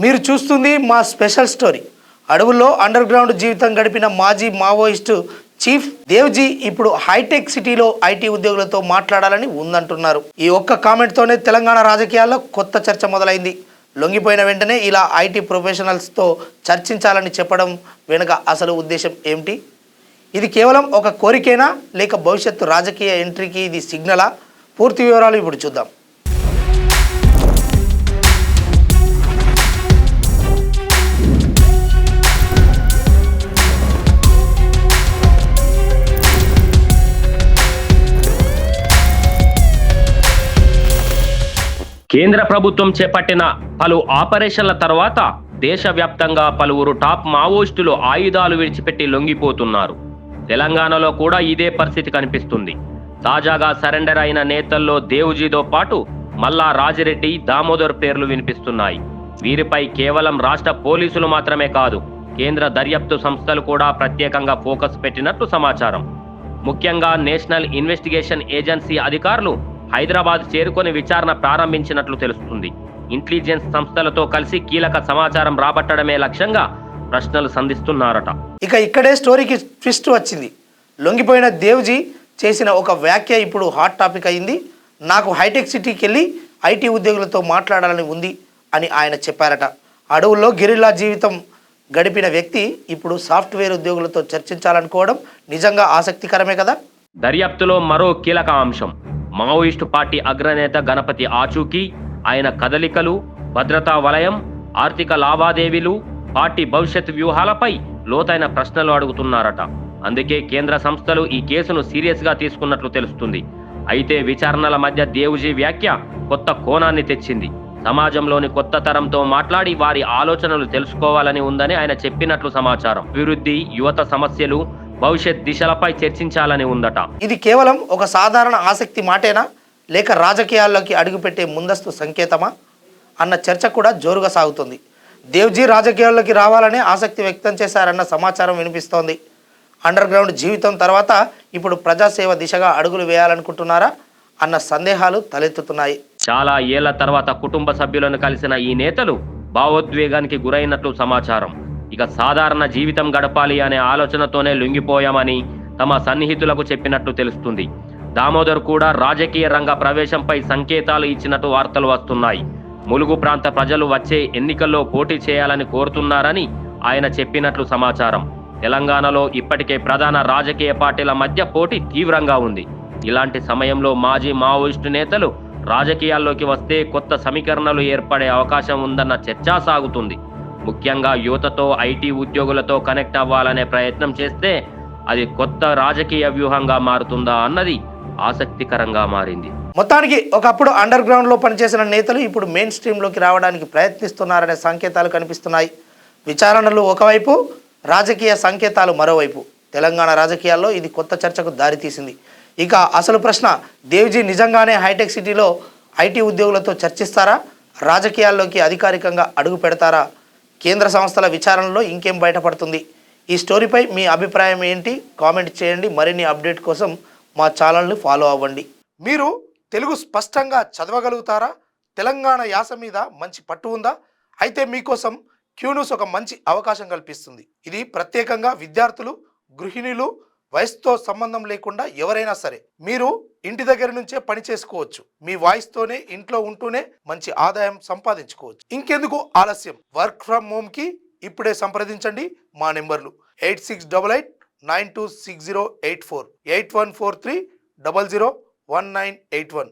మీరు చూస్తుంది మా స్పెషల్ స్టోరీ. అడవుల్లో అండర్ గ్రౌండ్ జీవితం గడిపిన మాజీ మావోయిస్టు చీఫ్ దేవ్జీ ఇప్పుడు హైటెక్ సిటీలో ఐటీ ఉద్యోగులతో మాట్లాడాలని ఉందంటున్నారు. ఈ ఒక్క కామెంట్తోనే తెలంగాణ రాజకీయాల్లో కొత్త చర్చ మొదలైంది. లొంగిపోయిన వెంటనే ఇలా ఐటీ ప్రొఫెషనల్స్తో చర్చించాలని చెప్పడం వెనుక అసలు ఉద్దేశం ఏమిటి? ఇది కేవలం ఒక కోరికేనా, లేక భవిష్యత్తు రాజకీయ ఎంట్రీకి ఇది సిగ్నలా? పూర్తి వివరాలు ఇప్పుడు చూద్దాం. కేంద్ర ప్రభుత్వం చేపట్టిన పలు ఆపరేషన్ల తర్వాత దేశవ్యాప్తంగా పలువురు టాప్ మావోయిస్టులు ఆయుధాలు విడిచిపెట్టి లొంగిపోతున్నారు. తెలంగాణలో కూడా ఇదే పరిస్థితి కనిపిస్తుంది. తాజాగా సరెండర్ అయిన నేతల్లో దేవ్జీతో పాటు మల్లా రాజిరెడ్డి, దామోదర్ పేర్లు వినిపిస్తున్నాయి. వీరిపై కేవలం రాష్ట్ర పోలీసులు మాత్రమే కాదు, కేంద్ర దర్యాప్తు సంస్థలు కూడా ప్రత్యేకంగా ఫోకస్ పెట్టినట్లు సమాచారం. ముఖ్యంగా నేషనల్ ఇన్వెస్టిగేషన్ ఏజెన్సీ అధికారులు హైదరాబాద్ చేరుకొని విచారణ ప్రారంభించినట్లు తెలుస్తుంది. ఇంటెలిజెన్స్ సంస్థలతో కలిసి కీలక సమాచారం రాబట్టడమే లక్ష్యంగా ప్రశ్నలు సంధిస్తున్నారట. ఇక్కడే స్టోరీకి ట్విస్ట్ వచ్చింది. లొంగిపోయిన దేవ్జీ చేసిన ఒక వ్యాఖ్య ఇప్పుడు హాట్ టాపిక్ అయింది. నాకు హైటెక్ సిటీకి వెళ్ళి ఐటీ ఉద్యోగులతో మాట్లాడాలని ఉంది అని ఆయన చెప్పారట. అడవుల్లో గెరిల్లా జీవితం గడిపిన వ్యక్తి ఇప్పుడు సాఫ్ట్వేర్ ఉద్యోగులతో చర్చించాలనుకోవడం నిజంగా ఆసక్తికరమే కదా. దర్యాప్తులో మరో కీలక అంశం మావోయిస్టు పార్టీ అగ్రనేత గణపతి ఆచూకీ, ఆయన కదలికలు, భద్రతా వలయం, ఆర్థిక లావాదేవీలు, పార్టీ భవిష్యత్ వ్యూహాలపై లోతైన ప్రశ్నలు అడుగుతున్నారట. అందుకే కేంద్ర సంస్థలు ఈ కేసును సీరియస్గా తీసుకున్నట్లు తెలుస్తుంది. అయితే విచారణల మధ్య దేవ్జీ వ్యాఖ్య కొత్త కోణాన్ని తెచ్చింది. సమాజంలోని కొత్త తరంతో మాట్లాడి వారి ఆలోచనలు తెలుసుకోవాలని ఉందని ఆయన చెప్పినట్లు సమాచారం. అభివృద్ధి, యువత సమస్యలు, భవిష్యత్ దిశలపై చర్చించాలని ఉందట. ఇది కేవలం ఒక సాధారణ ఆసక్తి మాటేనా, లేక రాజకీయాల్లోకి అడుగుపెట్టే ముందస్తు సంకేతమా అన్న చర్చ కూడా జోరుగా సాగుతుంది. దేవ్జీ రాజకీయాల్లోకి రావాలనే ఆసక్తి వ్యక్తం చేశారన్న సమాచారం వినిపిస్తోంది. అండర్ గ్రౌండ్ జీవితం తర్వాత ఇప్పుడు ప్రజాసేవ దిశగా అడుగులు వేయాలనుకుంటున్నారా అన్న సందేహాలు తలెత్తుతున్నాయి. చాలా ఏళ్ల తర్వాత కుటుంబ సభ్యులను కలిసిన ఈ నేతలు భావోద్వేగానికి గురైనట్లు సమాచారం. ఇక సాధారణ జీవితం గడపాలి అనే ఆలోచనతోనే లొంగిపోయామని తమ సన్నిహితులకు చెప్పినట్లు తెలుస్తుంది. దామోదర్ కూడా రాజకీయ రంగ ప్రవేశంపై సంకేతాలు ఇచ్చినట్టు వార్తలు వస్తున్నాయి. ములుగు ప్రాంత ప్రజలు వచ్చే ఎన్నికల్లో పోటీ చేయాలని కోరుతున్నారని ఆయన చెప్పినట్లు సమాచారం. తెలంగాణలో ఇప్పటికే ప్రధాన రాజకీయ పార్టీల మధ్య పోటీ తీవ్రంగా ఉంది. ఇలాంటి సమయంలో మాజీ మావోయిస్టు నేతలు రాజకీయాల్లోకి వస్తే కొత్త సమీకరణలు ఏర్పడే అవకాశం ఉందన్న చర్చ సాగుతుంది. ముఖ్యంగా యువతతో, ఐటీ ఉద్యోగులతో కనెక్ట్ అవ్వాలనే ప్రయత్నం చేస్తే అది కొత్త రాజకీయ వ్యూహంగా మారుతుందా అన్నది ఆసక్తికరంగా మారింది. మొత్తానికి ఒకప్పుడు అండర్ గ్రౌండ్లో పనిచేసిన నేతలు ఇప్పుడు మెయిన్ స్ట్రీమ్లోకి రావడానికి ప్రయత్నిస్తున్నారనే సంకేతాలు కనిపిస్తున్నాయి. విచారణలు ఒకవైపు, రాజకీయ సంకేతాలు మరోవైపు. తెలంగాణ రాజకీయాల్లో ఇది కొత్త చర్చకు దారితీసింది. ఇక అసలు ప్రశ్న, దేవ్జీ నిజంగానే హైటెక్ సిటీలో ఐటీ ఉద్యోగులతో చర్చిస్తారా? రాజకీయాల్లోకి అధికారికంగా అడుగు పెడతారా? కేంద్ర సంస్థల విచారణలో ఇంకేం బయటపడుతుంది? ఈ స్టోరీపై మీ అభిప్రాయం ఏంటి? కామెంట్ చేయండి. మరిన్ని అప్డేట్ కోసం మా ఛానల్ని ఫాలో అవ్వండి. మీరు తెలుగు స్పష్టంగా చదవగలుగుతారా? తెలంగాణ యాస మీద మంచి పట్టు ఉందా? అయితే మీకోసం క్యూన్యూస్ ఒక మంచి అవకాశం కల్పిస్తుంది. ఇది ప్రత్యేకంగా విద్యార్థులు, గృహిణులు, వయసుతో సంబంధం లేకుండా ఎవరైనా సరే మీరు ఇంటి దగ్గర నుంచే పని చేసుకోవచ్చు. మీ వాయిస్తోనే ఇంట్లో ఉంటూనే మంచి ఆదాయం సంపాదించుకోవచ్చు. ఇంకెందుకు ఆలస్యం? వర్క్ ఫ్రమ్ హోమ్ కి ఇప్పుడే సంప్రదించండి. మా నెంబర్లు 8688926084, 8143001981.